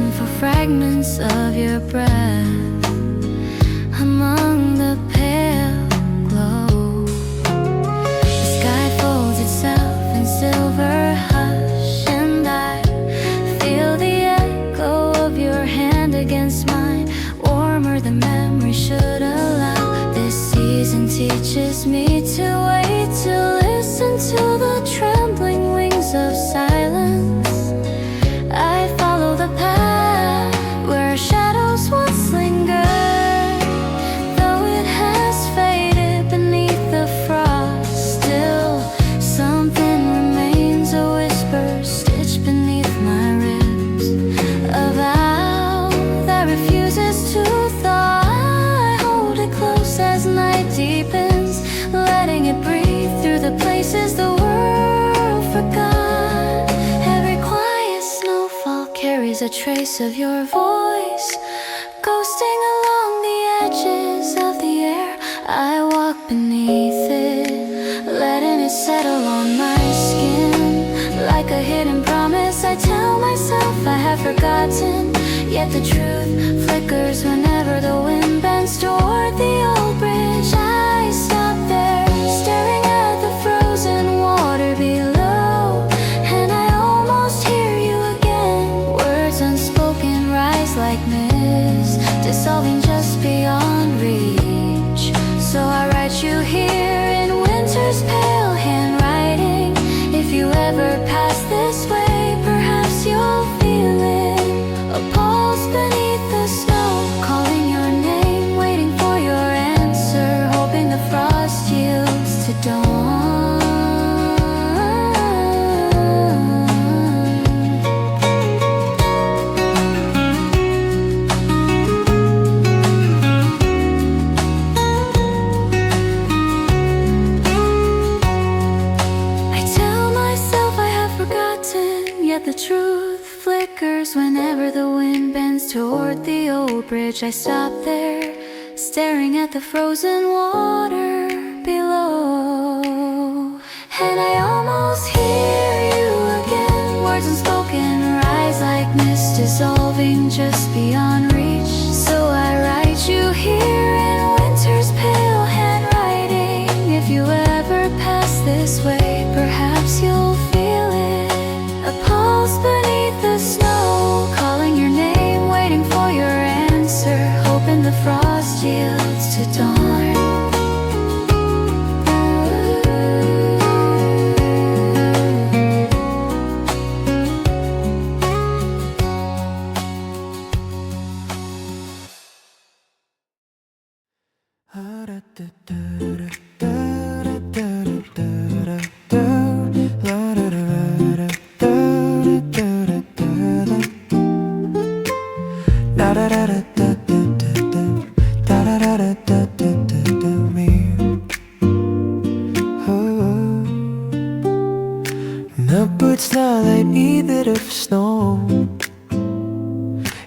searching for fragments of your breath among the pale glow. The sky folds itself in silver hush, and I feel the echo of your hand against mine, warmer than memory should allow. This season teaches me to wait, to listen to the trembling wings of silence. I follow the path where shadows once lingered, though it has faded beneath the frost. Still, something remains, a whisper stitched beneath my ribs, a vow that refuses to thaw. I hold it close as night deepens, letting it breathe through the places the world forgot. Every quiet snowfall carries a trace of your voice, ghosting along the edges of the air. I walk beneath it, letting it settle on my skin. Like a hidden promise, I tell myself I have forgotten, yet the truth flickers whenever the wind bends toward the old bridge. I stop there, staring at the frozen water below, and I almost hear you again. Words unspoken rise like mist, dissolving just beyond reach. So I write you here in winter's pale handwriting. If you ever pass this way, perhaps you'll feel it, a pulse beneath the snow, calling your name, waiting for your answer, hoping the frost yields to dawn. I tell myself I have forgotten, yet the truth flickers whenever the wind bends toward the old bridge. I stop there, staring at the frozen water below, and I almost hear you again. Words unspoken rise like mist, dissolving just beyond reach. So I write you here in winter's pale handwriting. If you ever pass this way, perhaps you'll feel it, a pulse beneath the snow, calling your name, waiting for your answer, hoping the frost yields to dawn. The boots now like either of snow,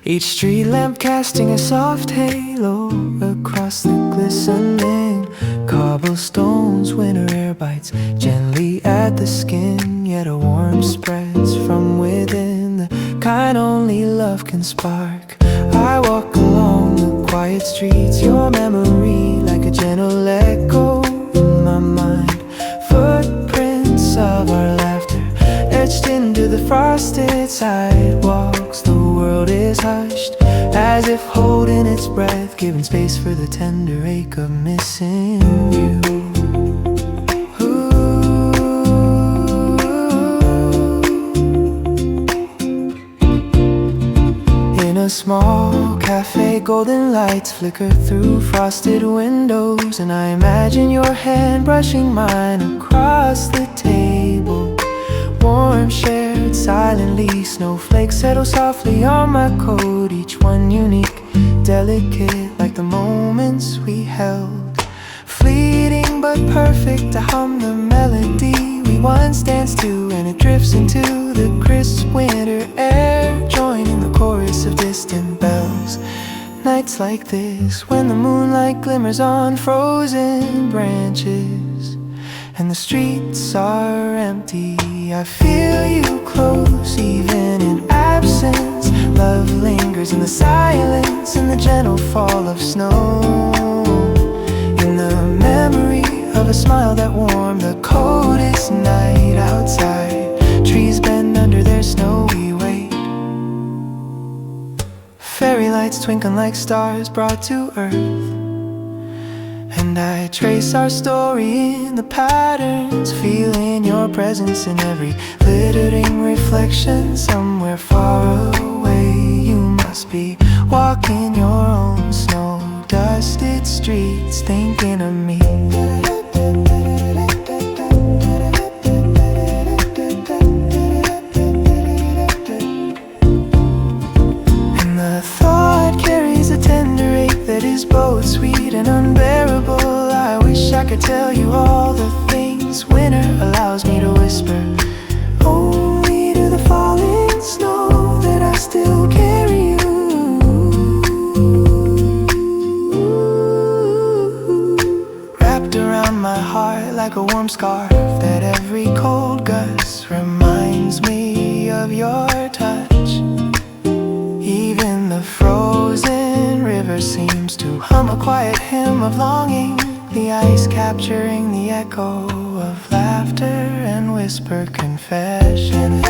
each street lamp casting a soft halo across the glistening cobblestones. Winter air bites gently at the skin, yet a warmth spreads from within, the kind only love can spark. I walk along the quiet streets, your memory like a gentle echo in my mind. Footprints of our laughter etched into the frosted sidewalks. The world is hushed, as if holding its breath, giving space for the tender ache of missing you. In a small cafe, golden lights flicker through frosted windows, and I imagine your hand brushing mine across the table. Warm shared silently, snowflakes settle softly on my coat, each one unique, delicate like the moments we held. Fleeting but perfect, to hum the melody we once danced to, and it drifts into the crisp winter air, joining the chorus of distant bells. Nights like this, when the moonlight glimmers on frozen branches and the streets are empty, I feel you close even in absence. Love lingers in the silence, in the gentle fall of snow, in the memory of a smile that warmed the coldest night outside. Trees bend under their snowy weight, fairy lights twinkling like stars brought to earth. And I trace our story in the patterns, feeling your presence in every glittering reflection. Somewhere far away you must be walking your own snow-dusted streets, thinking of me. And the thought carries a tender ache that is both sweet and unbearable. I wish I could tell you all the things winter allows me to whisper, only to the falling snow, that I still carry you. Wrapped around my heart like a warm scarf, that every cold gust reminds me of your touch. Even the frozen river seems to hum a quiet hymn of longing, the ice capturing the echo of laughter and whispered confession.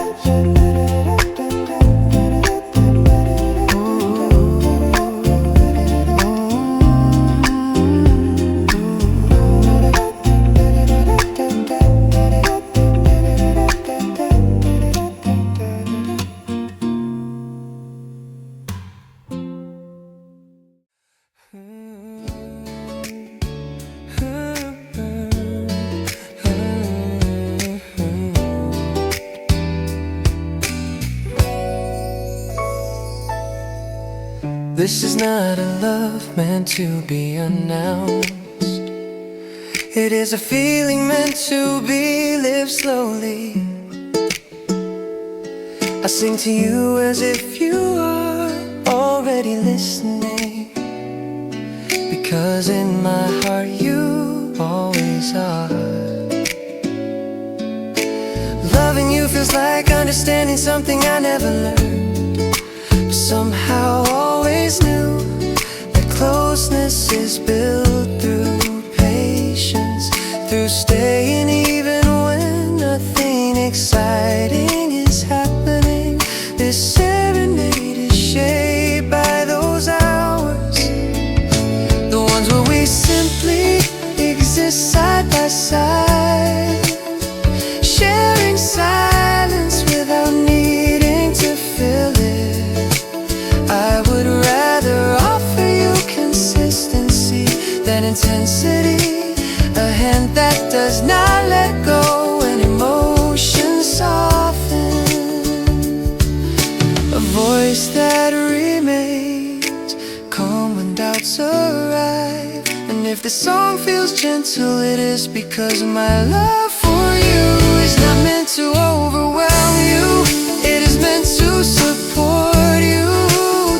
This is not a love meant to be announced. It is a feeling meant to be lived slowly. I sing to you as if you are already listening, because in my heart you always are. Loving you feels like understanding something I never learned, but somehow always knew that closeness is built through patience, through staying even when nothing exciting is happening. This serenade is shaped by those hours, the ones where we simply exist side by side, sharing silence without needing to fill it. I would rather offer you consistency than intensity, a hand that does not let go when emotions soften, a voice that remains calm when doubts arrive. And if the song feels gentle, it is because my love for you is not meant to overwhelm you. It is meant to support you,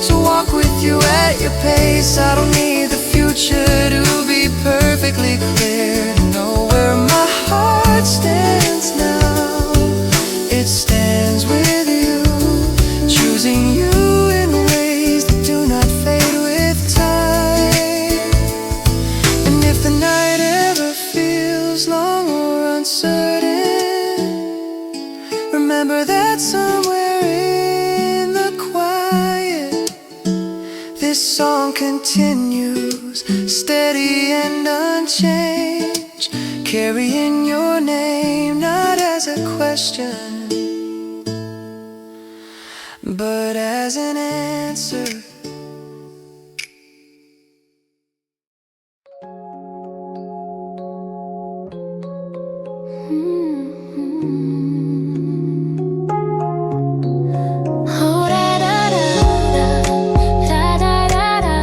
to walk with you at your pace. I don't need the future to be perfectly clear to know where my heart stands now. It stands with you, choosing you in ways that do not fade with time. And if the night ever feels long or uncertain, remember that somewhere in the quiet, this song continues, steady and unchanged, carrying your name not as a question, but as an answer. Oh, da da da da da da da da.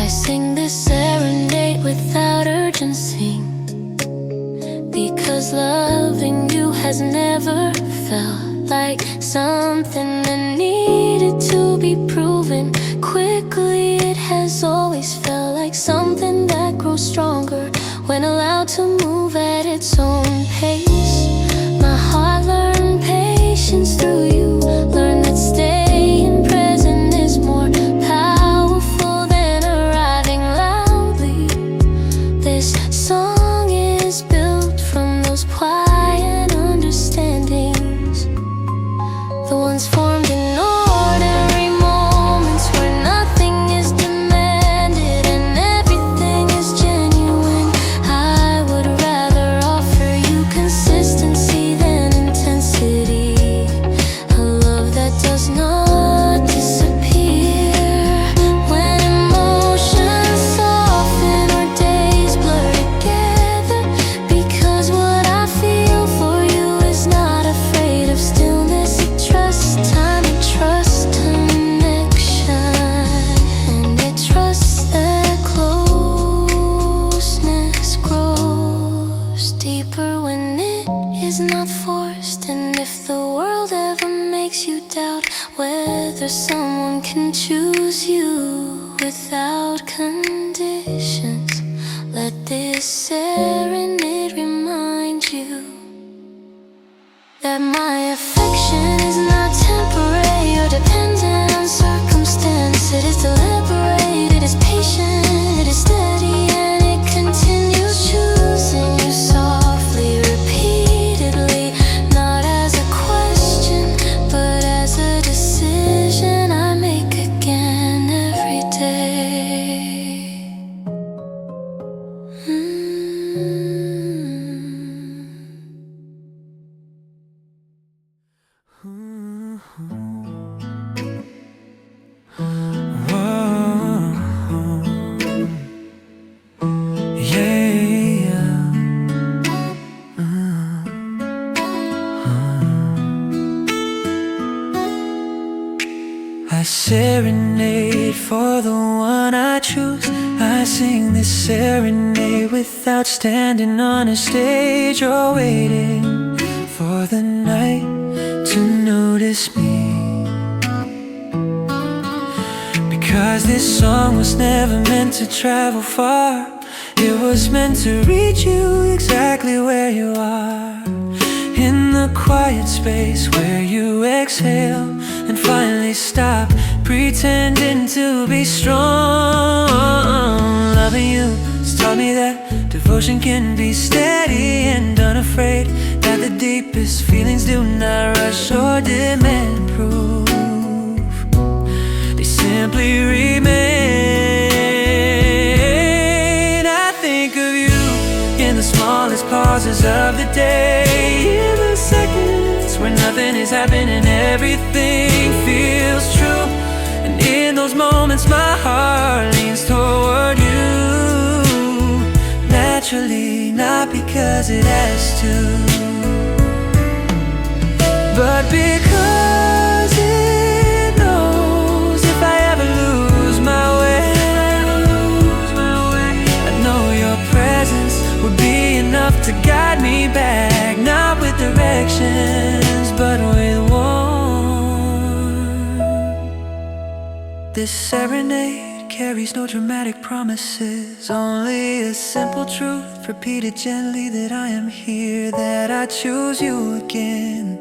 I sing this serenade without urgency, because loving you has never felt like something that needed to be proven quickly. It has always felt like something that grows stronger when allowed to move at its own pace. is not forced. And if the world ever makes you doubt whether someone can choose you without conditions, let this serenade remind you that my affection is not temporary or dependent on circumstance. It is deliberate, it is patient, it is steady, and it continues choosing you softly, repeatedly, not as a question, but as a decision I make again every day. I serenade for the one I choose. I sing this serenade without standing on a stage or waiting for the night to notice me. Because this song was never meant to travel far. It was meant to reach you exactly where you are, in the quiet space where you exhale and finally stop pretending to be strong. Loving you has taught me that devotion can be steady and unafraid, that the deepest feelings do not rush or demand proof. They simply remain. I think of you in the smallest pauses of the day, in the seconds when nothing is happening, everything feels true. And in those moments my heart leans toward you, naturally, not because it has to, but because it knows if I ever lose my way, I know your presence would be enough to guide me back, not with directions, but with warmth. This serenade carries no dramatic promises, only a simple truth repeated gently, that I am here, that I choose you again.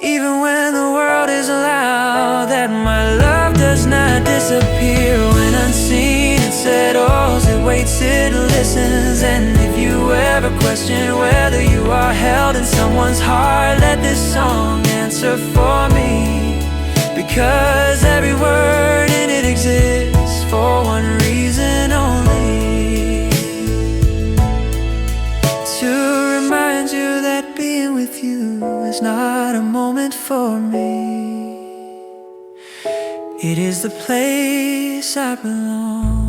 Even when the world is loud, that my love does not disappear. When unseen it settles, it waits, it listens. And if you ever question whether you are held in someone's heart, let this song answer for me. Because every word in it exists for one reason only, to remind you that being with you is not a moment for me. It is the place I belong.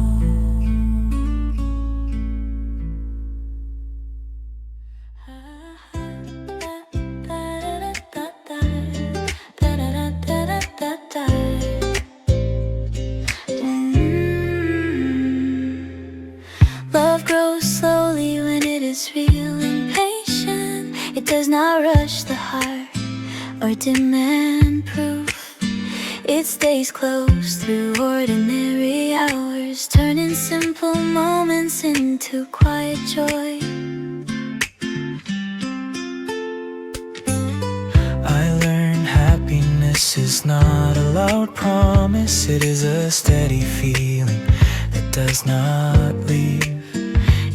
Love grows slowly when it is real and patient. It does not rush the heart or demand proof. It stays close through ordinary hours, turning simple moments into quiet joy. I learned happiness is not a loud promise. It is a steady feeling that does not leave.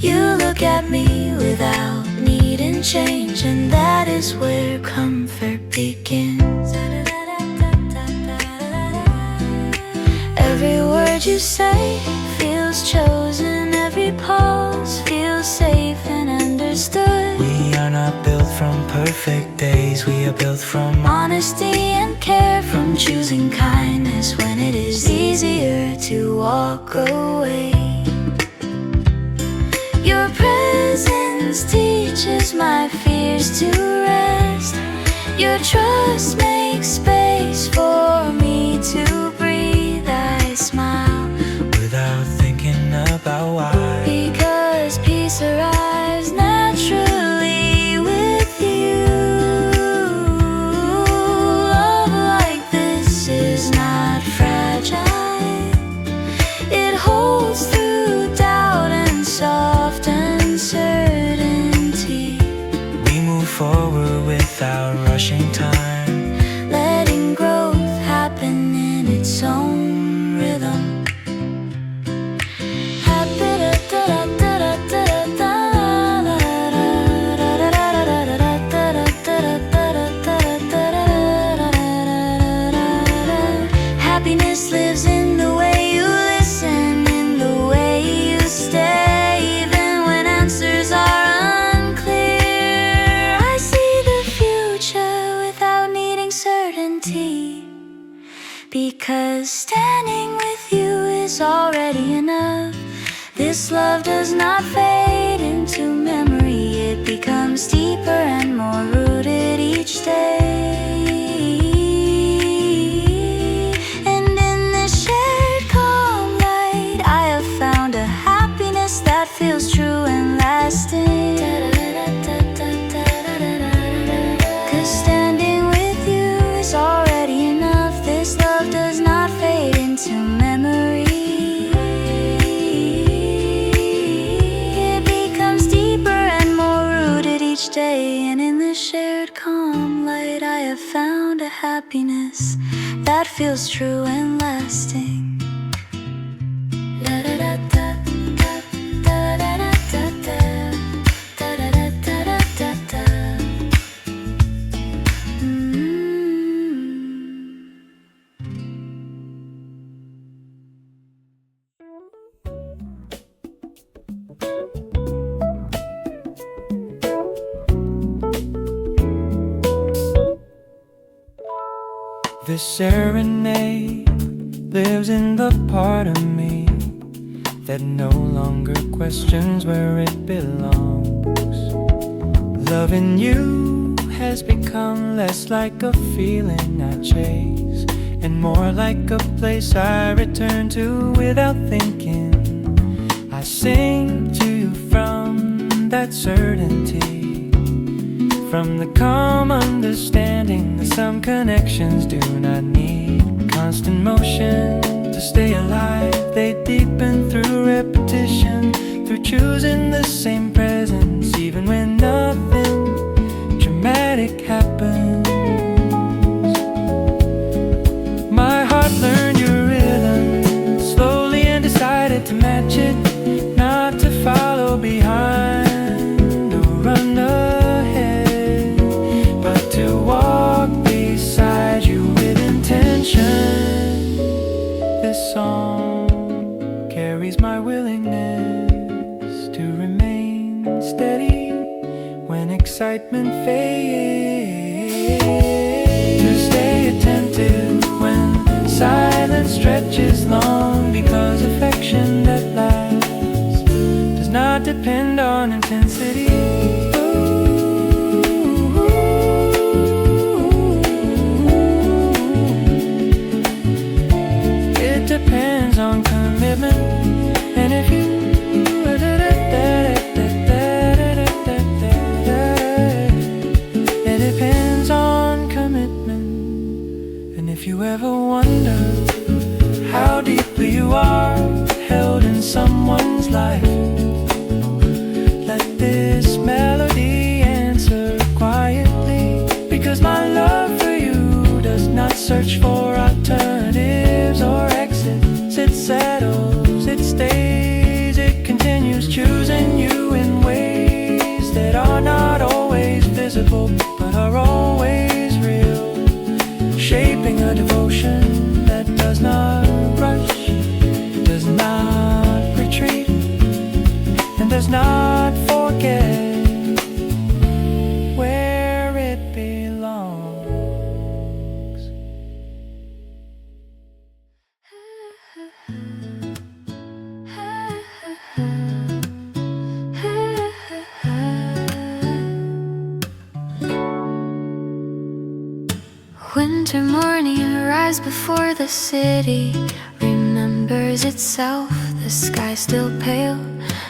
You look at me without needing change, and that is where comfort begins. Every word you say feels chosen, every pause feels safe and understood. We are not built from perfect days, we are built from honesty and care, from choosing kindness when it is easier to walk away. Your presence teaches my fears to rest. Your trust makes space for me to breathe. I smile without thinking about why, because peace arrives naturally forward without rushing time. letting growth happen in its own rhythm. Happiness lives in the way you listen, in the way you stay, even when answers are unclear. I see the future without needing certainty, because standing with you is already enough. This love does not fade into memory, it becomes deeper and more rooted each day. And in this shared calm light, I have found a happiness that feels true and lasting. 'Cause standing with you is already enough. This love does not fade into memory. It becomes deeper and more rooted each day. And in this shared calm light, I have found a happiness that feels true and lasting. This serenade lives in the part of me that no longer questions where it belongs. Loving you has become less like a feeling I chase and more like a place I return to without thinking. I sing to you from that certainty, from the calm understanding that some connections do not need constant motion to stay alive. They deepen through repetition, through choosing the same presence, even when nothing dramatic happens. My heart learned your rhythm slowly and decided to match it, not to follow behind or run ahead, but to walk beside you with intention. This song carries my willingness to remain steady when excitement fades, to stay attentive when silence stretches long, because affection that lasts does not depend on intensity. It depends on commitment, and if you it depends on commitment. And if you ever wonder how deeply you are held in someone's life, let this melody answer quietly, because my love for you does not search for alternatives or exits. It settles, it stays, it continues choosing you in ways that are not always visible, but are always real, shaping a devotion that does not rush, does not retreat, and does not forget where it belongs. Winter morning arrives before the city remembers itself. The sky still pale,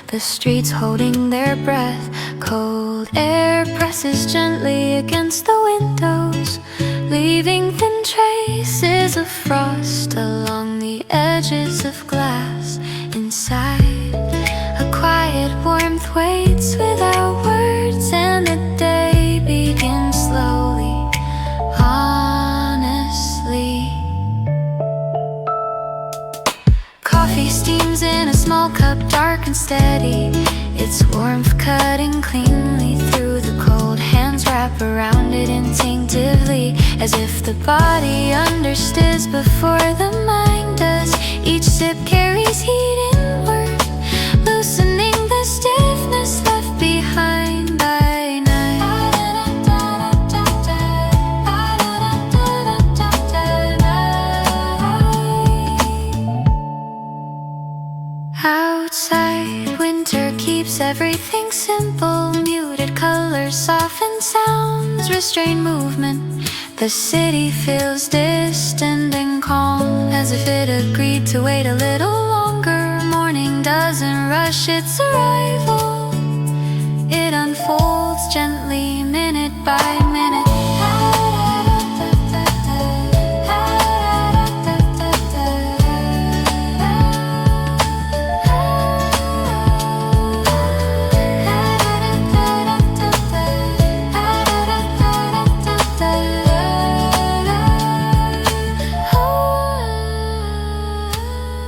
the streets holding their breath. Cold air presses gently against the windows, leaving thin traces of frost along the edges of glass. Inside, a quiet warmth waits without words, and the day begins. wrap around it instinctively, as if the body understands before the mind does. Each sip carries heat inward, loosening the stiffness left behind by night. Outside, winter keeps everything simple. Muted colors, softened sounds, restrained movement. The city feels distant and calm, as if it agreed to wait a little longer. Morning doesn't rush its arrival, it unfolds gently, minute by minute.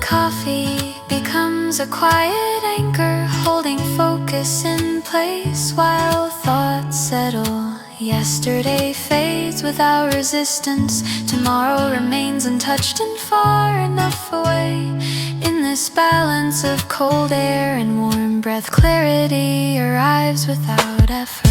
Coffee becomes a quiet anchor, holding focus in place while thoughts settle. Yesterday fades without resistance, tomorrow remains untouched and far enough away. In this balance of cold air and warm breath, clarity arrives without effort.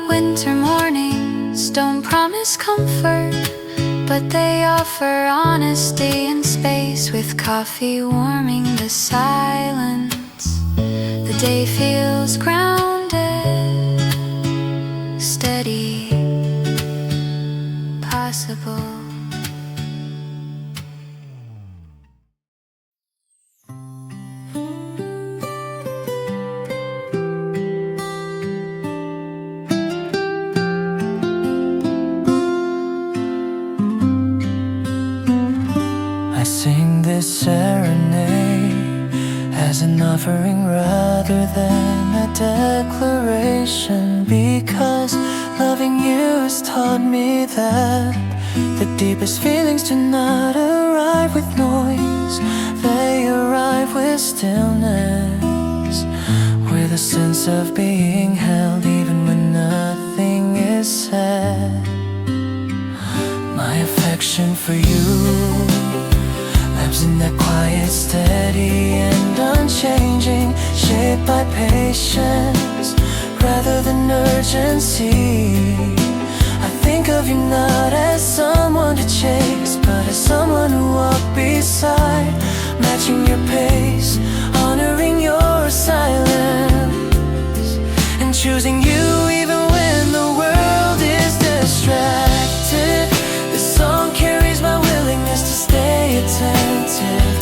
Winter mornings don't promise comfort, but they offer honesty and space. With coffee warming the silence, the day feels grounded, steady, possible. Sing this serenade as an offering rather than a declaration, because loving you has taught me that the deepest feelings do not arrive with noise, they arrive with stillness, with a sense of being held even when nothing is said. My affection for you lives in that quiet, steady and unchanging, shaped by patience rather than urgency. I think of you not as someone to chase, but as someone who walked beside, matching your pace, honoring your silence, and choosing you even when the world is distracted. This song carries my willingness to stay attentive,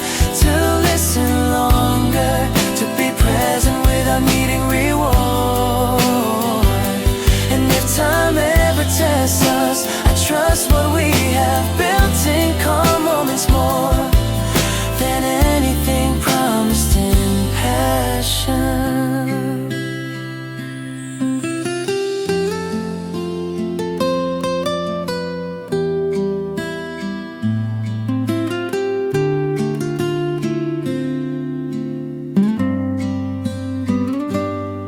to listen longer, to be present without needing reward. And if time ever tests us, I trust what we have built in calm moments more than anything promised in passion.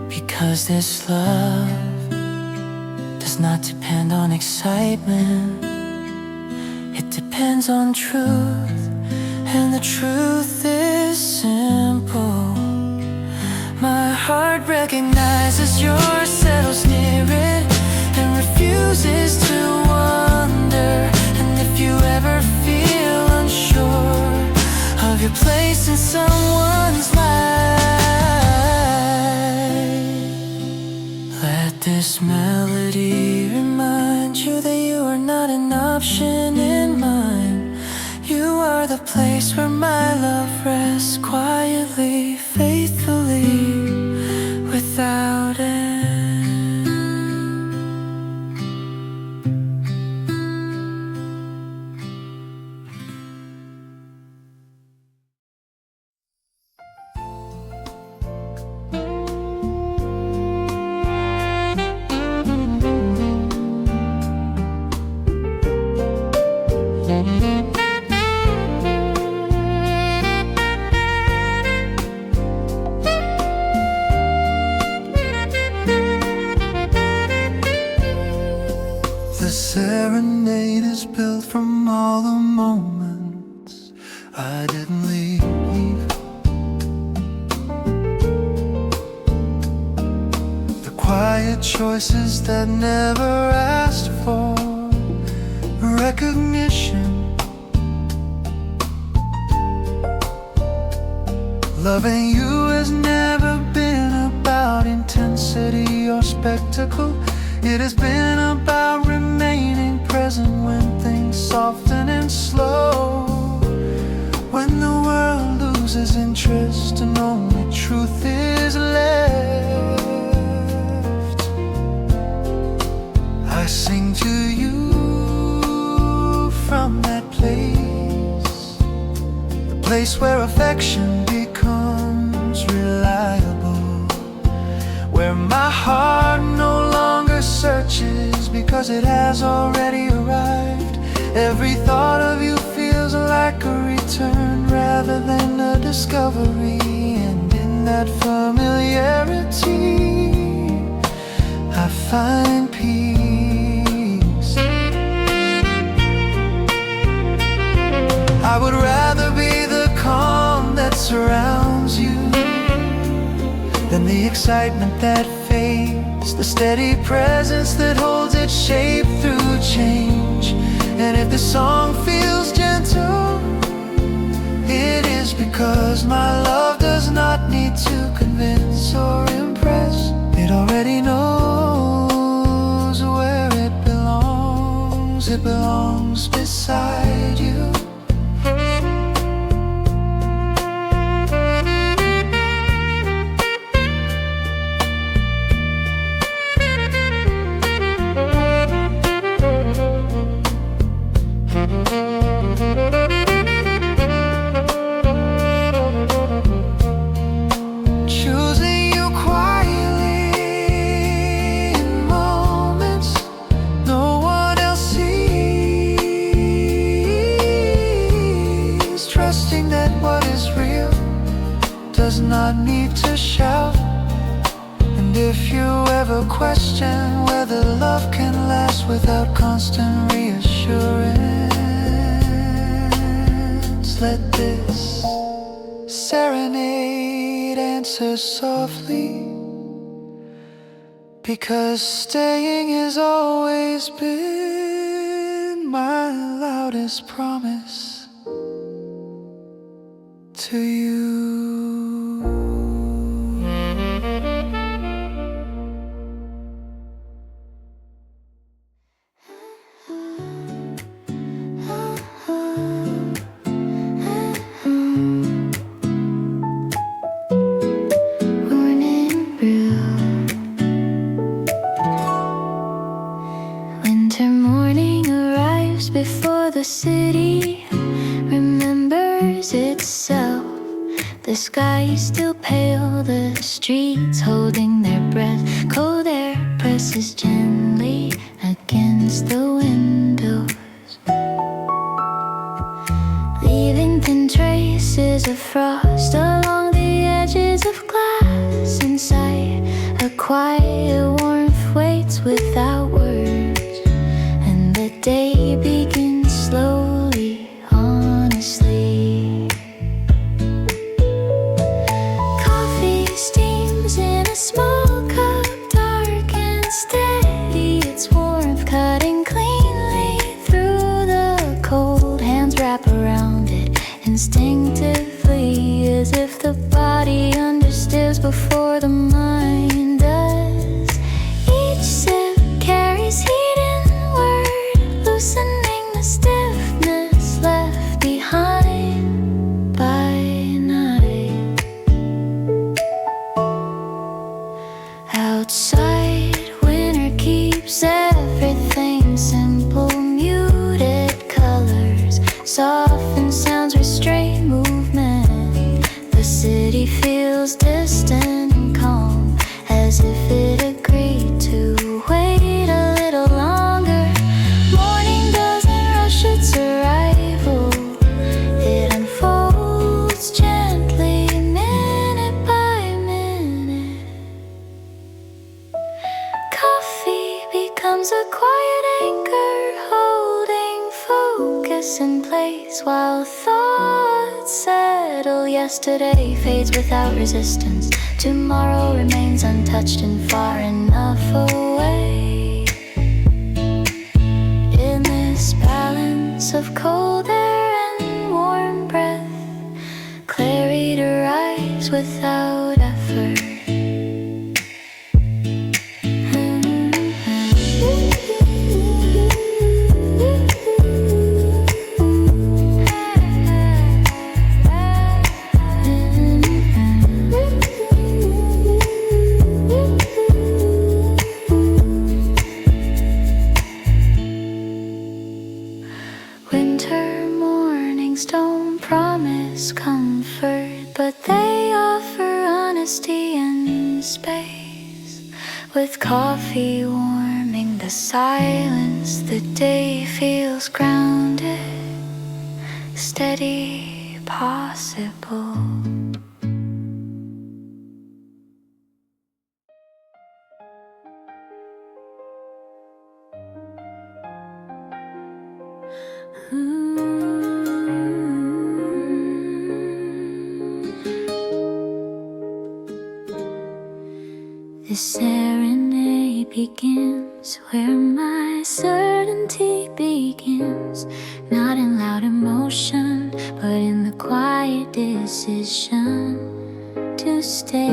Because this love does not depend on excitement, it depends on truth, and the truth is simple. My heart recognizes yours, settles near it, and refuses to wander. And if you ever feel unsure of your place in someone's life, let this melody remind you that you are not an option in mine. You are the place where my love rests quietly, faithfully, without end. quiet choices that never asked for recognition. Loving you has never been about intensity or spectacle. It has been about remaining present when things soften and slow. When the world loses interest and only truth is left, I sing to you from that place, the place where affection becomes reliable, where my heart no longer searches because it has already arrived. Every thought of you feels like a return rather than a discovery, and in that familiarity I find peace. I would rather be the calm that surrounds you than the excitement that fades, the steady presence that holds its shape through change. And if the song feels gentle, it is because my love does not need to convince or impress. It already knows where it belongs. It belongs beside you. Choosing you quietly in moments no one else sees, trusting that what is real does not need to shout. And if you ever question whether love can last without constant reassurance, let this serenade answer softly, because staying has always been my loudest promise to you. Winter morning arrives before the city remembers itself. The sky is still pale, the streets holding their breath. Cold air presses gently against the windows, leaving thin traces of frost along the edges of glass. Inside, a quiet warmth waits without words, and the day begins slowly, honestly. Coffee steams in a small cup, dark and steady, its warmth cutting cleanly through the cold. Hands wrap around it instinctively, as if the body understands before the mind does. Each sip carries heat inward, loosening the stiffness left behind by night. Outside, winter keeps everything simple, muted colors, softened sounds, restrained movement. The city feels distant and calm, as if it agreed to wait a little longer. Morning doesn't rush its arrival, it unfolds gently, minute by minute. Coffee becomes a quiet anchor, holding focus in place while thoughts settle. yesterday fades without resistance. Tomorrow remains untouched and far enough away. In this balance of cold air and warm breath, clarity to rise without effort. Winter mornings don't promise comfort, but they offer honesty and space. With coffee warming the silence, the day feels grounded, steady, possible. The serenade begins where my certainty begins, not in loud emotion, but in the quiet decision to stay.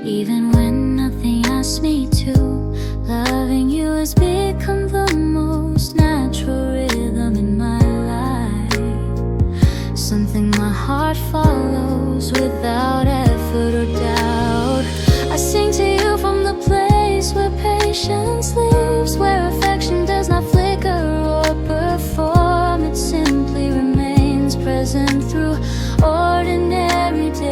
Even when nothing asks me to, loving you has become the most natural rhythm in my life. Something my heart follows without effort or doubt. I sing to you from the place where patience lives, where affection does not flicker or perform. It simply remains present through ordinary days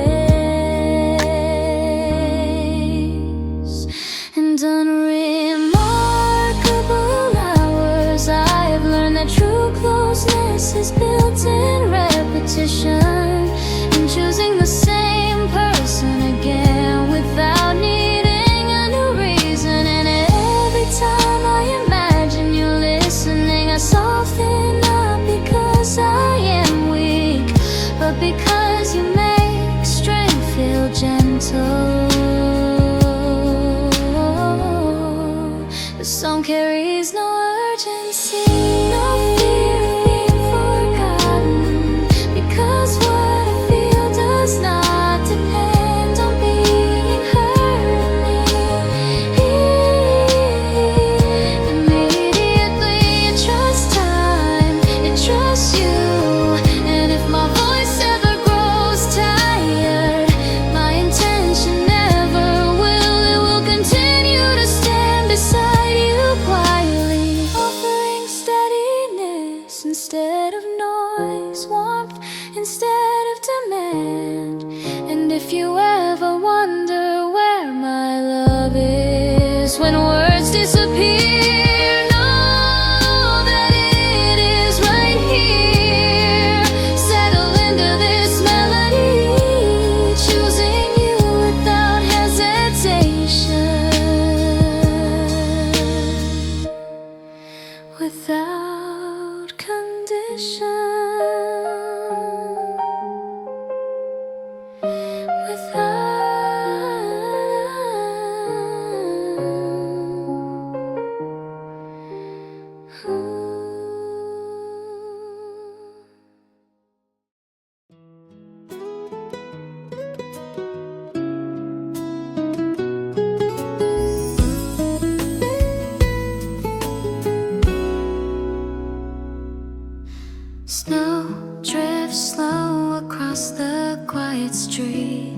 and unremarkable hours. I have learned that true closeness is built in repetition, in choosing the same person again without needing a new reason. And every time I imagine you listening, I soften, not because I am weak, but because you make strength feel gentle. The song carries no urgency, no fear of being forgotten, because what I feel does not depend on being heard. Immediately it trusts time, it trusts you. And if my voice ever grows tired, my intention never will. It will continue to stand beside you quietly, offering steadiness instead of noise, warmth instead of demand. And if you ever wonder where my love is when words disappear, know that it is right here. Settle into this melody, choosing you without hesitation, without condition, Snow drifts slow across the quiet street.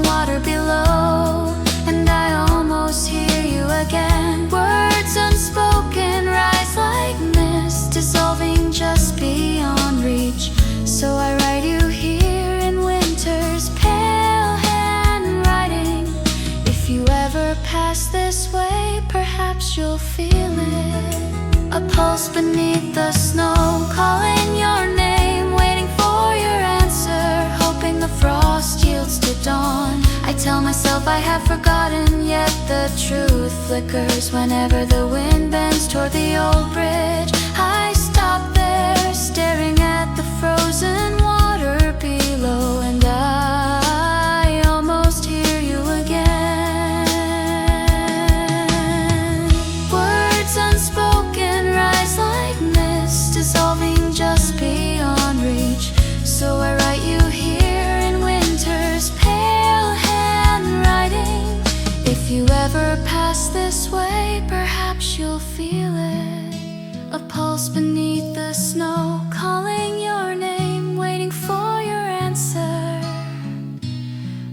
water below, and I almost hear you again. Words unspoken rise like mist, dissolving just beyond reach. So I write you here in winter's pale handwriting. If you ever pass this way, perhaps you'll feel it. A pulse beneath the snow, calling your name, waiting for your answer, hoping the frost yields to dawn. I tell myself I have forgotten, yet the truth flickers whenever the wind bends toward the old bridge. I stop there, staring at the frozen water below, and I almost hear you again. Words unspoken rise like mist, dissolving just beyond reach. So I write you here in winter's pale handwriting. If you ever pass this way, perhaps you'll feel it. A pulse beneath the snow, calling your name, waiting for your answer,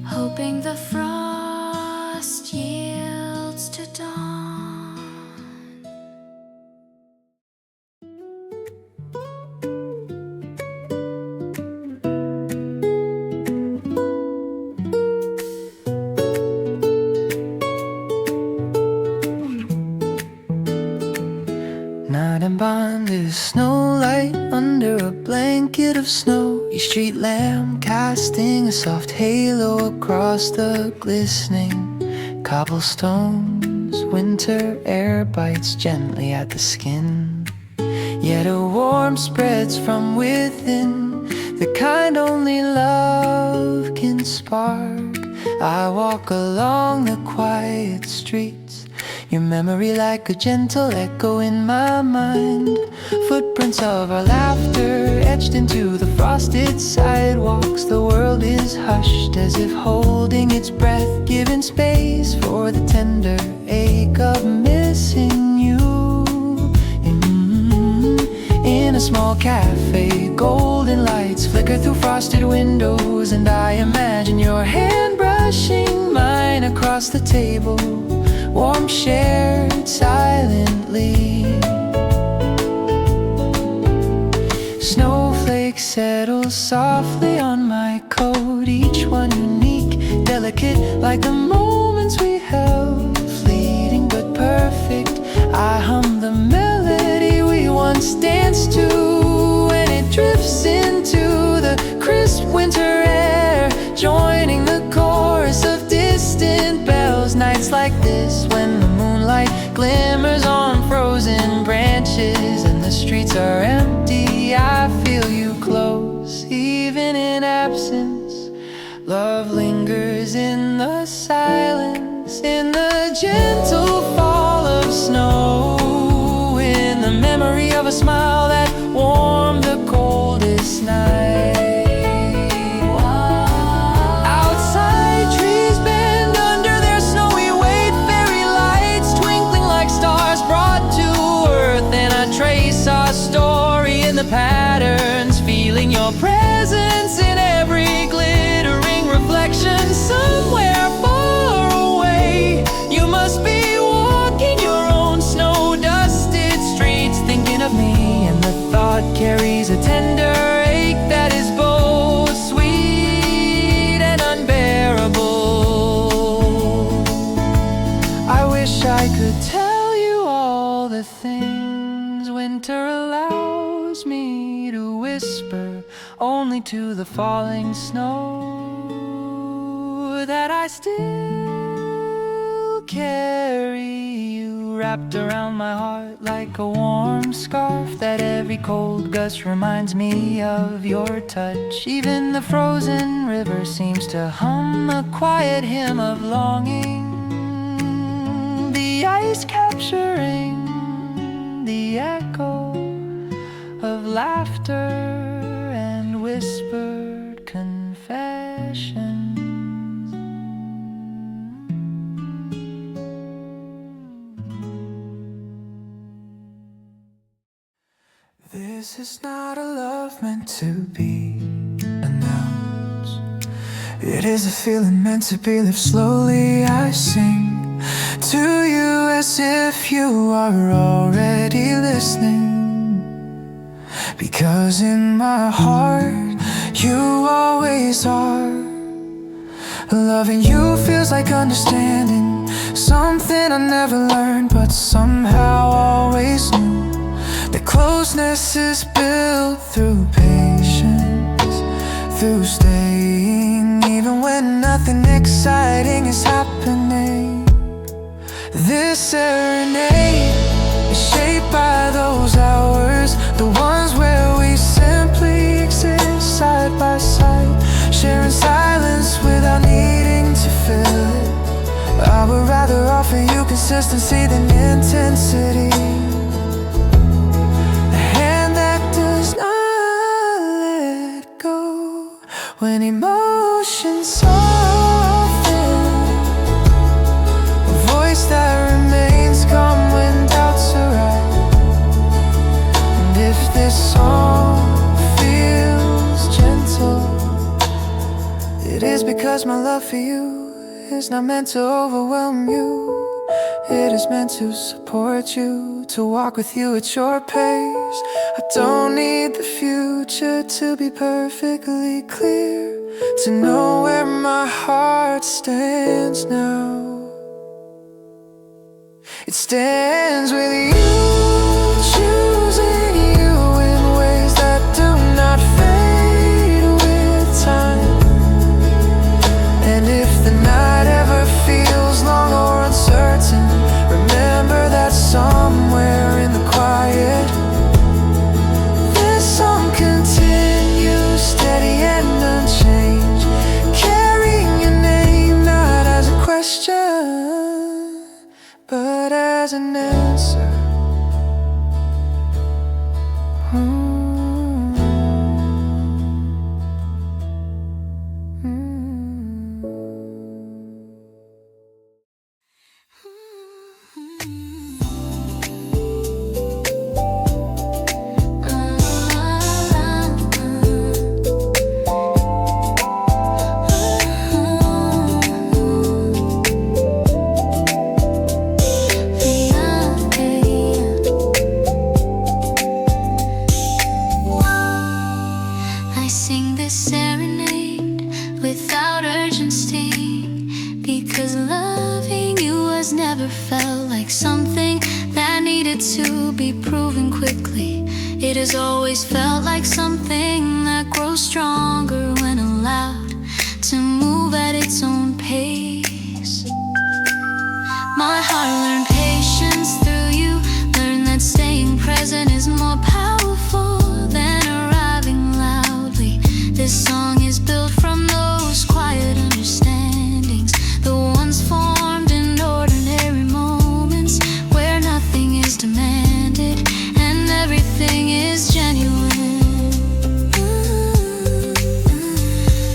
hoping the frost yields to dawn. Night and bond is snow light under a blanket of snow. Each street lamp casting a soft halo across the glistening cobblestones. Winter air bites gently at the skin, yet a warmth spreads from within, the kind only love can spark. I walk along the quiet streets, your memory like a gentle echo in my mind. Footprints of our laughter etched into the frosted sidewalks. The world is hushed as if holding its breath, giving space for the tender ache of missing you. In a small cafe, golden lights flicker through frosted windows, and I imagine your hand brushing mine across the table, warmth shared silently. Snowflakes settle softly on my coat, each one unique, delicate like the moments we held, fleeting but perfect. I hum the melody we once danced to, and it drifts into the crisp winter air, joining the chorus of distant bells. Nights like this, when the moonlight glimmers on frozen branches and the streets are empty, I feel you close, even in absence. Love lingers in the silence, in the gentle fall of snow, in the memory of a smile that warmed the coldest night. Patterns, feeling your presence in every glittering reflection. Somewhere far away, you must be walking your own snow-dusted streets, thinking of me, and the thought carries a tender ache that is both sweet and unbearable. I wish I could tell you all the things winter allows me to whisper only to the falling snow, that I still carry you wrapped around my heart like a warm scarf, that every cold gust reminds me of your touch. Even the frozen river seems to hum a quiet hymn of longing, the ice capturing the echo of laughter and whispered confessions. This is not a love meant to be announced. It is a feeling meant to be lived slowly. I sing to you as if you are already listening, because in my heart you always are. Loving you feels like understanding something I never learned, but somehow always knew. The closeness is built through patience, through staying even when nothing exciting is happening. This serenade is shaped by those hours, the ones where we simply exist side by side, sharing silence without needing to fill it. I would rather offer you consistency than intensity, a hand that does not let go when emotions soften, a voice that remains calm when doubts arise. And if this song feels gentle, it is because my love for you is not meant to overwhelm you. It is meant to support you, to walk with you at your pace. I don't need the future to be perfectly clear, to know where my heart stands now. It stands with you, choosing you in ways that do not fade with time. And if the night ever feels long or uncertain, remember that somewhere in the quiet, this song continues steady and unchanged, carrying your name not as a question, but as an answer. I sing this serenade without urgency, because loving you has never felt like something that needed to be proven quickly. It has always felt like something that grows stronger when allowed to move at its own pace. My heart learned patience through you, learned that staying present is more powerful than arriving loudly. This song is built from those quiet understandings, the ones formed in ordinary moments where nothing is demanded and everything is genuine.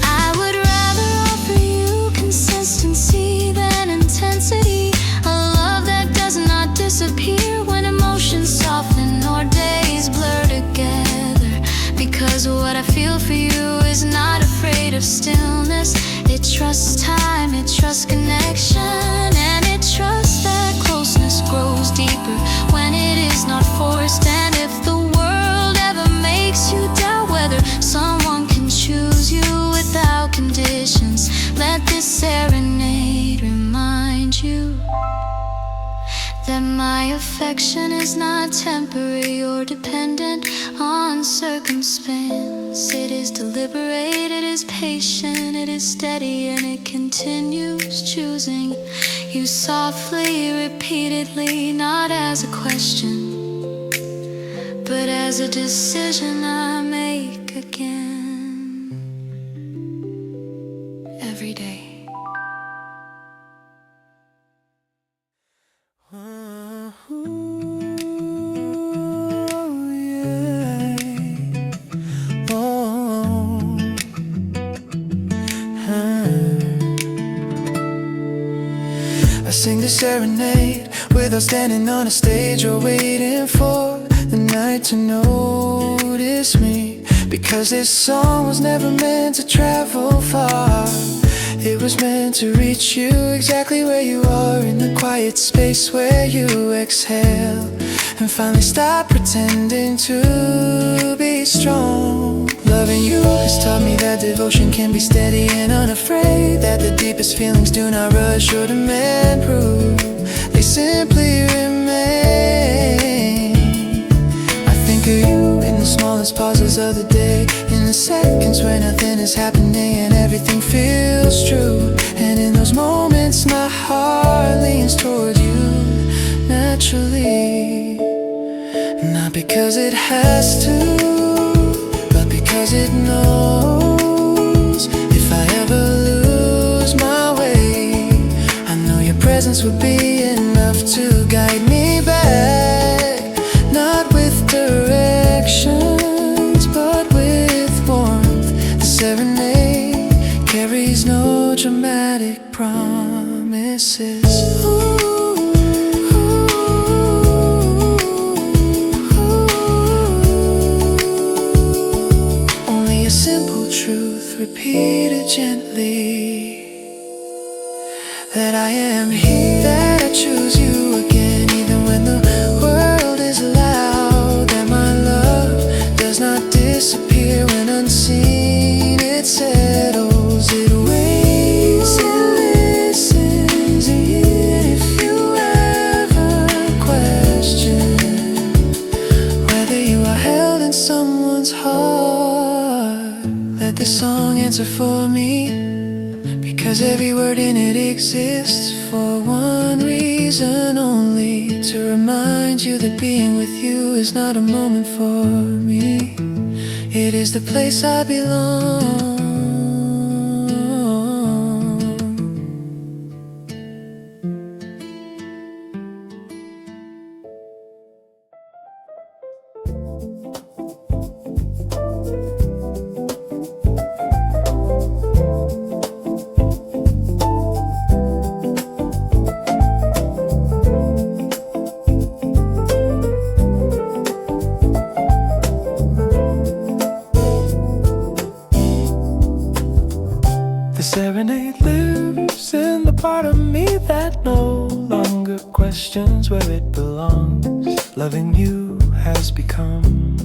I would rather offer you consistency than intensity, a love that does not disappear when emotions soften or days blur together, because what I feel for you is not afraid of stillness. It trusts time, it trusts connection, and it trusts that closeness grows deeper when it is not forced. And if the world ever makes you doubt whether someone can choose you without conditions, let this serenade remind you that my affection is not temporary or dependent on circumstance. It is deliberate, it is patient, it is steady, and it continues choosing you softly, repeatedly, not as a question, but as a decision I make again every day. I sing the serenade without standing on a stage or waiting for the night to notice me, because this song was never meant to travel far. It was meant to reach you exactly where you are, in the quiet space where you exhale and finally stop pretending to be strong. Loving you has taught me that devotion can be steady and unafraid, that the deepest feelings do not rush or demand proof, they simply remain. I think of you in the smallest pauses of the day, in the seconds where nothing is happening and everything feels true, and in those moments my heart leans toward you naturally. Not because it has to, but because it knows if I ever lose my way, I know your presence would be enough to guide me back. Not with directions, but with warmth. The serenade carries no dramatic promises. Only a simple truth repeated gently, that I am here, that I choose you again, even when the world is loud, that my love does not disappear when unseen. It settles, it waits, it listens, and if you ever question whether you are held in someone's heart, let this song answer for me, because every word in it exists for one reason only, to rmind you that being with you is not a moment for me, it is the place I belong. The serenade lives in the part of me that no longer questions where it belongs. Loving you has become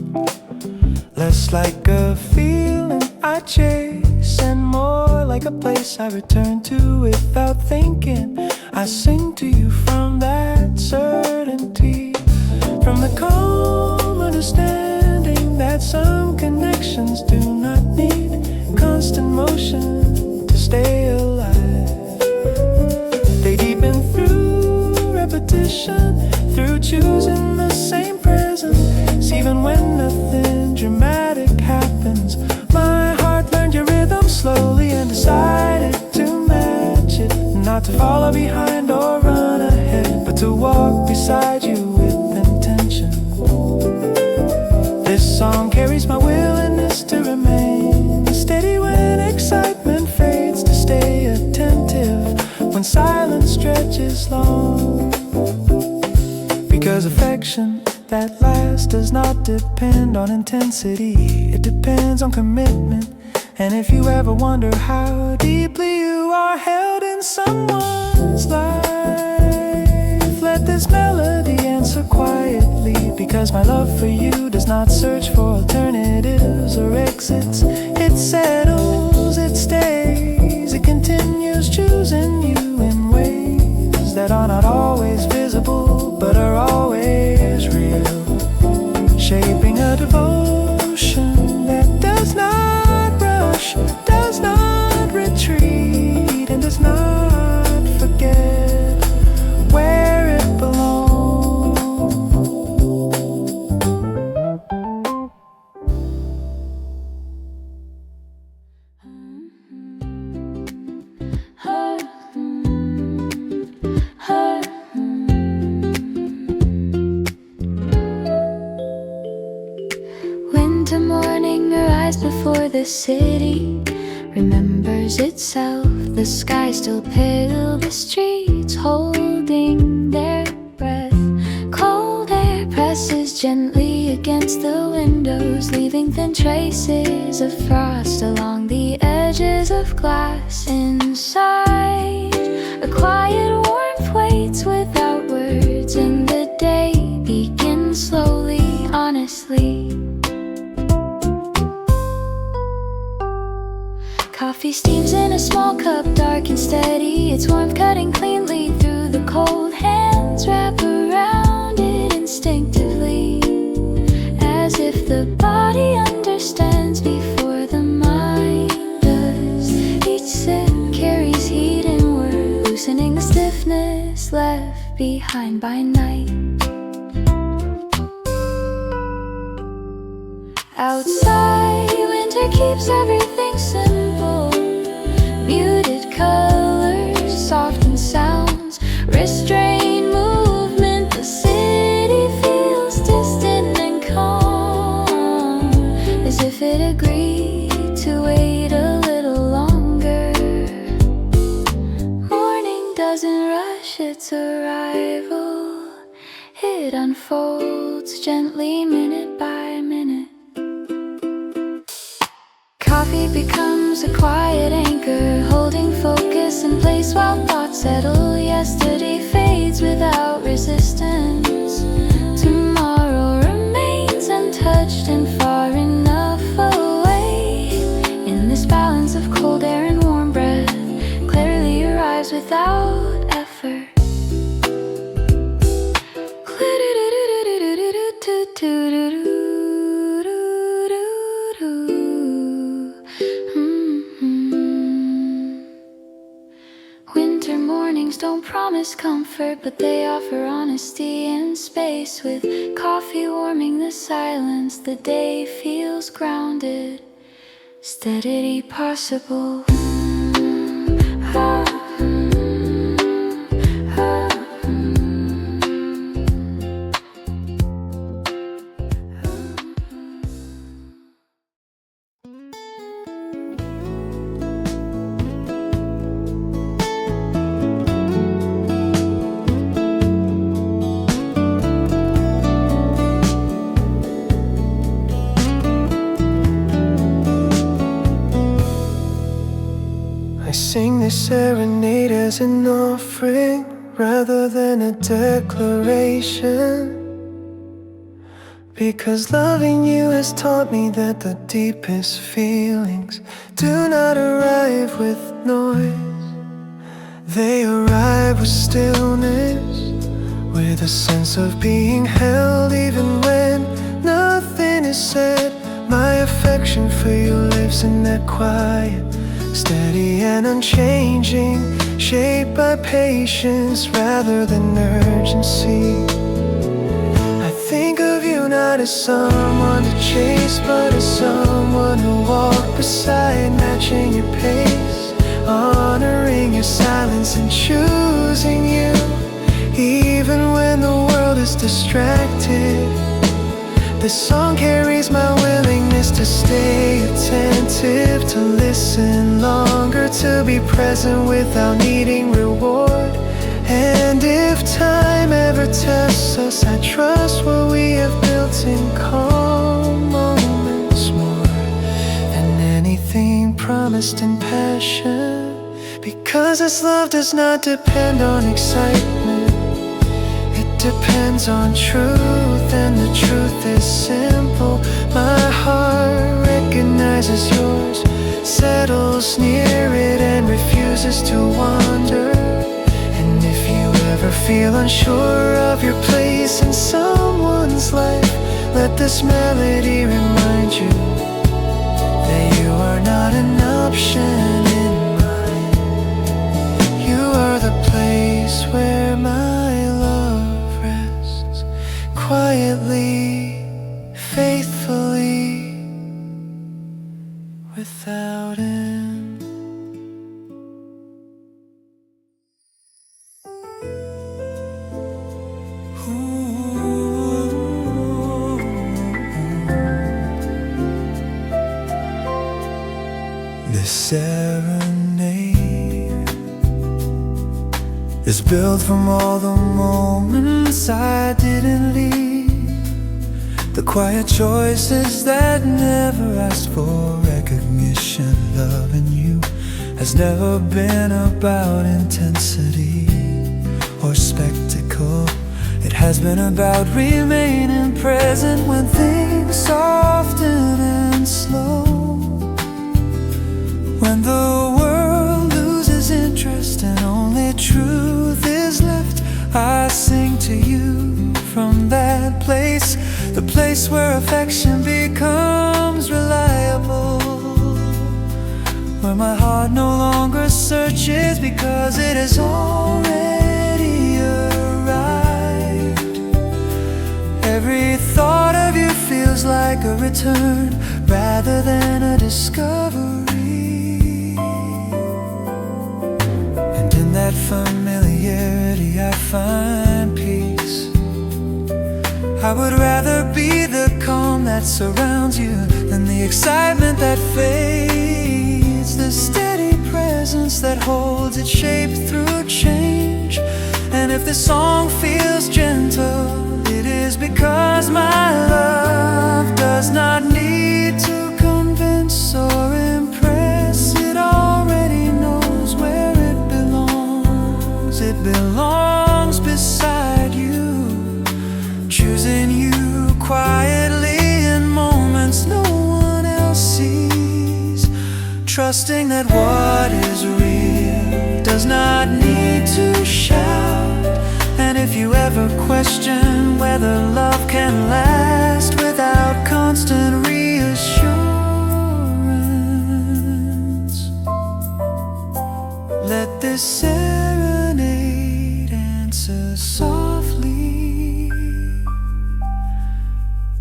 less like a feeling I chase and more like a place I return to without thinking. I sing to you from that certainty, from the calm understanding that some connections do not need constant motion to stay alive. They deepen through repetition, through choosing the same presence, even when nothing dramatic happens. My heart learned your rhythm slowly and decided to match it, not to follow behind or run ahead, but to walk beside you with intention. This song carries my willingness to remain steady when excitement fades, to stay attentive when silence stretches long. Because affection that lasts does not depend on intensity, it depends on commitment. And if you ever wonder how deeply you are held in someone's life, let this melody answer quietly, because my love for you does not search for alternatives or exits. It settles, it stays, it continues choosing you in ways that are not always visible, but are always real, shaping a devotion that does not rush, does not retreat, and does not forget where it belongs. Winter morning arrives before the city remembers itself. The sky still pale, the streets holding their breath. Cold air presses gently against the windows, leaving thin traces of frost along the edges of glass. Inside, a quiet warmth waits without words, and the day begins slowly, honestly. Coffee steams in a small cup, dark and steady, its warmth cutting cleanly through the cold. Hands wrap around it instinctively, as if the body understands before the mind does. Each sip carries heat inward, loosening the stiffness left behind by night. Outside, winter keeps everything simple. Muted colors, softened sounds, restrained movement. The city feels distant and calm, as if it agreed to wait a little longer. Morning doesn't rush its arrival, it unfolds gently, minute by minute. Coffee becomes a quiet anchor, holding focus in place while thoughts settle. Yesterday fades without resistance. Tomorrow remains untouched and far enough away. In this balance of cold air and warm breath, clarity arrives without effort. Winter mornings don't promise comfort, but they offer honesty and space. With coffee warming the silence, the day feels grounded, steadily possible. Sing this serenade as an offering rather than a declaration, because loving you has taught me that the deepest feelings do not arrive with noise. They arrive with stillness, with a sense of being held even when nothing is said. My affection for you lives in that quiet, steady and unchanging, shaped by patience rather than urgency. I think of you not as someone to chase, but as someone who walked beside, matching your pace, honoring your silence and choosing you, even when the world is distracted. This song carries my willingness to stay attentive, to listen longer, to be present without needing reward. And if time ever tests us, I trust what we have built in calm moments more than anything promised in passion. Because this love does not depend on excitement, it depends on truth, and the truth is simple. My heart recognizes yours, settles near it and refuses to wander. And if you ever feel unsure of your place in someone's life, let this melody remind you that you are not an option in mine. You are the place where my love rests, quietly, faithfully, without end. This serenade is built from all the moments I didn't leave, The quiet choices that never asked for recognition. Loving you has never been about intensity or spectacle. It has been about remaining present when things soften and slow. When the world loses interest and only truth is left, I sing to you from that place, the place where affection becomes reliable, where my heart no longer searches because it has already arrived. Every thought of you feels like a return rather than a discovery. And in that familiarity I find peace. I would rather be the calm that surrounds you than the excitement that fades, the steady presence that holds its shape through change. And if this song feels gentle, it is because my love does not need to convince or impress. It already knows where it belongs. It belongs beside you, choosing you quietly in moments no one else sees, trusting that what is real does not need to shout. And if you ever question whether love can last without constant reassurance, let this serenade answer softly,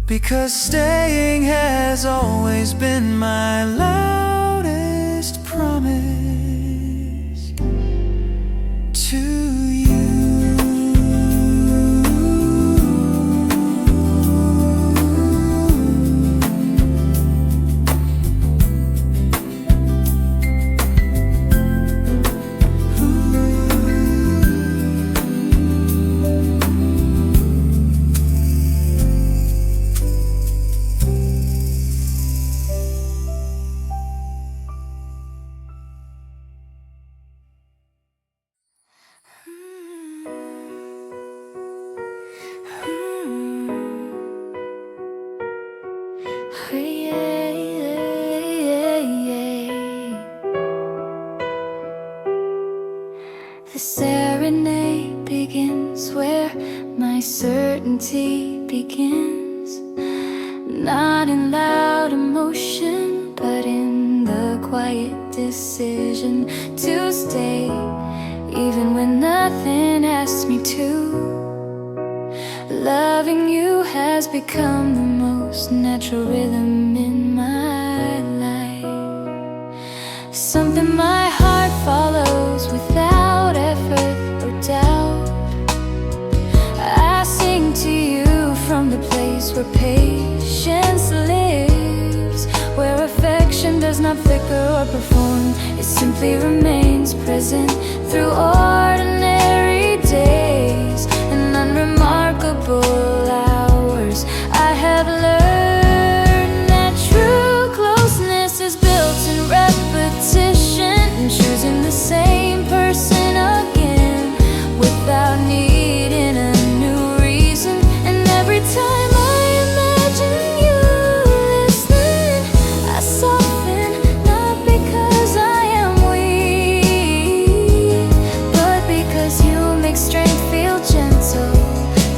because staying has always been my loudest promise to you. The serenade begins where my certainty begins, not in loud emotion, but in the quiet decision to stay, even when nothing asks me to. Loving you has become the most natural rhythm in my life, something my heart follows without effort or doubt. I sing to you from the place where patience lives, where affection does not flicker or perform, it simply remains present through ordinary days and unremarkable hours. I have learned that true closeness is built in repetition, and choosing the same person again without needing a new reason. And every time I imagine you listening, I soften, not because I am weak, but because you make strength feel gentle.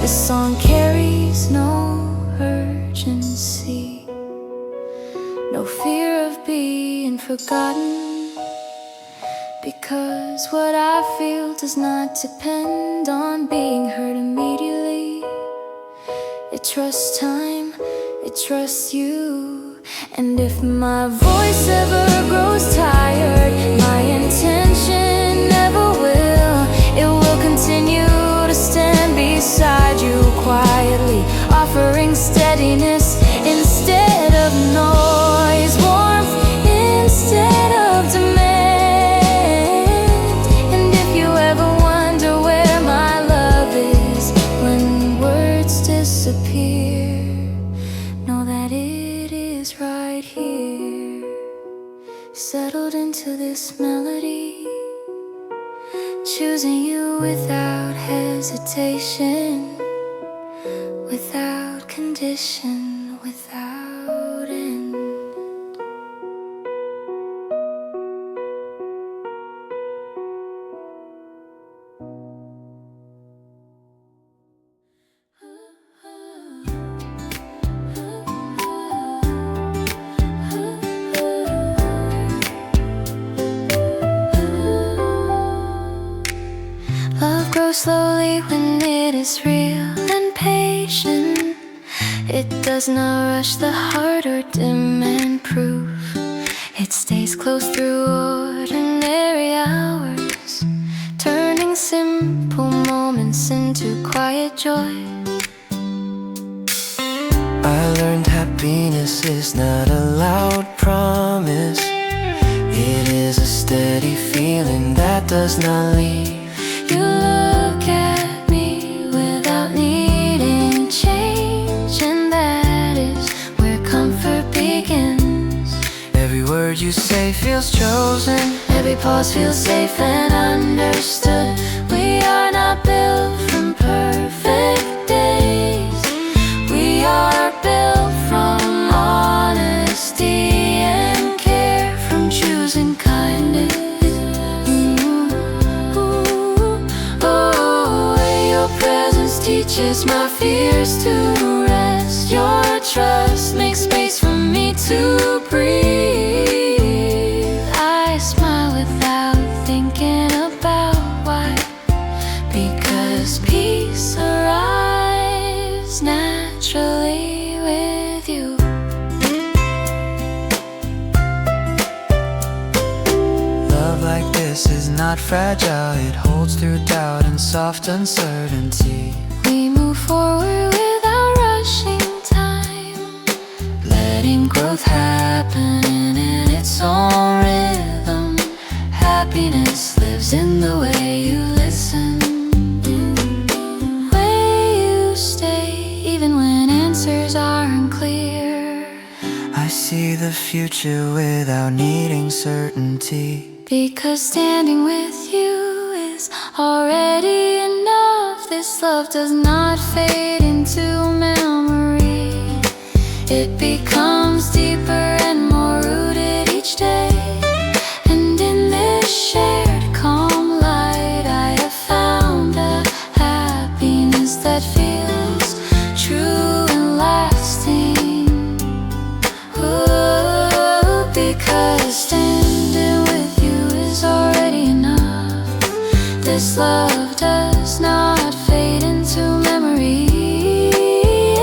This song carries no urgency, no fear of being forgotten, because what I feel does not depend on being heard immediately. It trusts time, it trusts you. And if my voice ever grows tired, my intention never will. It will continue to stand beside you quietly, offering steadiness instead of noise, warmth instead of demand. And if you ever wonder where my love is when words disappear, to this melody, choosing you without hesitation, without condition, without end. Love grows slowly when it is real and patient. It does not rush the heart or demand proof. It stays close through ordinary hours, turning simple moments into quiet joy. I learned happiness is not a loud promise. It is a steady feeling that does not leave. You look at me without needing change, and that is where comfort begins. Every word you say feels chosen. Every pause feels safe and understood. We are not built from perfect days. We are built from honesty and care, from choosing kindness. Teaches my fears to rest. Your trust makes space for me to breathe. I smile without thinking about why, because peace arrives naturally with you. Love like this is not fragile. It holds through doubt and soft uncertainty. We move forward without rushing time, letting growth happen in its own rhythm. Happiness lives in the way you listen, way you stay even when answers are unclear. I see the future without needing certainty. Because standing with you is already enough. This love does not fade into memory. It becomes deeper and more rooted each day. And in this shared calm light, I have found a happiness that feels true and lasting. Ooh, because standing with you is already enough. This love does not fade into memory.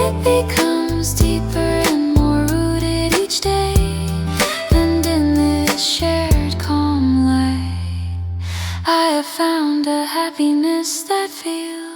It becomes deeper and more rooted each day. And in this shared calm light, I have found a happiness that feels